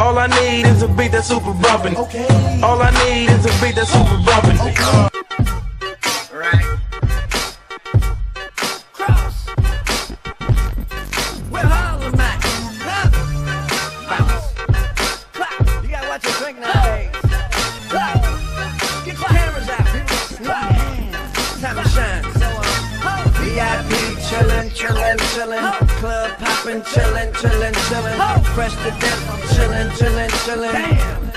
All I need is a beat that's super bumpin'. Okay. All I need is a beat that's super bumpin'. Okay. Right. Cross. Where Harlem at? Bounce. Clap. You gotta watch your drink nowadays. Clap. Get your cameras out. Clap. Time to shine. VIP chillin', chillin', chillin'. Club poppin', chillin', chillin', chillin'. Fresh to death, I'm chillin', chillin', chillin'. Damn.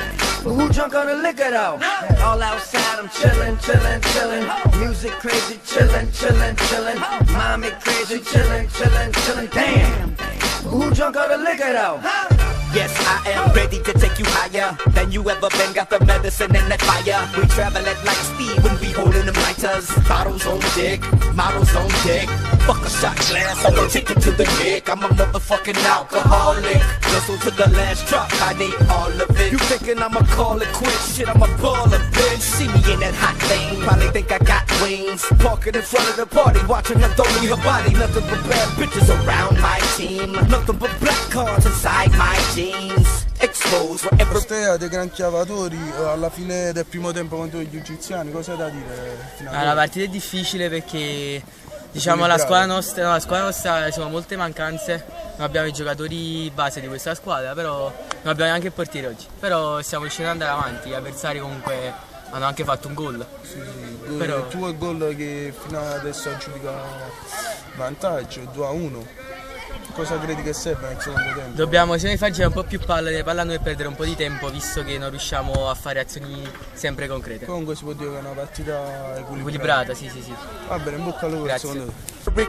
Who drunk on the liquor though? All outside, I'm chillin', chillin', chillin'. Music crazy, chillin', chillin', chillin'. Mommy crazy, chillin', chillin', chillin'. Damn. Who drunk on the liquor though? Yes, I am ready to take you higher than you ever been. Got the medicine and that fire. We travel it like Steve when we holding them lighters. Bottles on dick, models on dick. Fuck a shot glass, I'm gonna take it to the dick. I'm a motherfucking alcoholic. Listen to the last drop, I need all of it. You thinking I'ma call it quits? Shit, I'm a baller, bitch. See me in that hot thing, probably think I got wings. Parking in front of the party, watching her throw me her body. Nothing but bad bitches around my team. Nothing but black cards inside my jeans. Stea dei gran chiavatori alla fine del primo tempo contro gli egiziani, cosa hai da dire? La partita è difficile perché diciamo la squadra nostra ci sono molte mancanze, non abbiamo i giocatori base di questa squadra, però non abbiamo neanche il portiere oggi, però stiamo riuscendo ad andare avanti, gli avversari comunque hanno anche fatto un gol. Sì, però... il tuo gol che fino adesso aggiudica vantaggio, 2-1. Cosa credi che serve nel secondo tempo? Dobbiamo far girare un po' più palla noi e perdere un po' di tempo, visto che non riusciamo a fare azioni sempre concrete. Comunque si può dire che è una partita equilibrata, sì. Va bene, in bocca al lupo per il secondo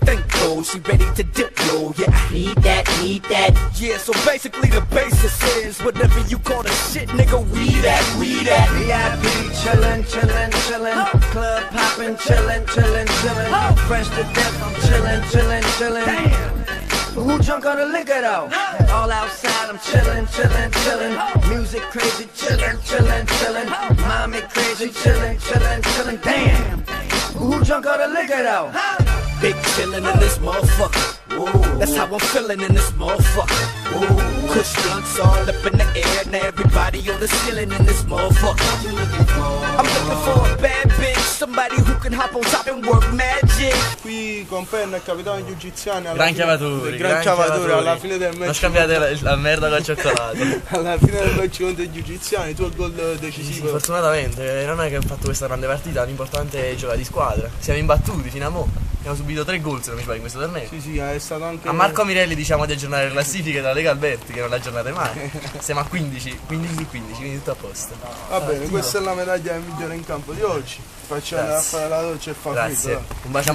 tempo. She ready to dip, yo, yeah, I need that. Yeah, so basically the basis is whatever you call the shit, nigga, we that. VIP chillin', chillin', chillin'. Club poppin', chillin', chillin', chillin'. Fresh to death, I'm chillin', chillin', chillin'. Damn. Who drunk on the liquor though? All outside, I'm chillin', chillin', chillin'. Music crazy, chillin', chillin', chillin'. Mommy crazy, chillin', chillin', chillin'. Damn. Who drunk on the liquor though? Big chillin' in this motherfucker. Ooh. That's how I'm feeling in this motherfucker. Ooh. Kush blunts all up in the air, and everybody on the ceiling in this motherfucker. I'm looking for a bad bitch, somebody who can hop on top and work magic. Qui con Penna il capitano degli egiziani. Gran chiavatore alla fine del match. Non scambiate la merda col cioccolato. Alla fine del match contro gli egiziani, tu il gol decisivo. Sì, fortunatamente non è che ho fatto questa grande partita, l'importante è giocare di squadra. Siamo imbattuti fino a mo'. Abbiamo subito 3 gol se non mi sbaglio in questo torneo. Sì, è stato anche. A Marco Mirelli diciamo di aggiornare le classifiche della Lega Alberti, che non le aggiornate mai. Siamo a 15 su 15, quindi tutto a posto. Va bene, questa è la medaglia del migliore in campo di oggi. Facciamo a fare la doccia e fa freddo. Un bacio.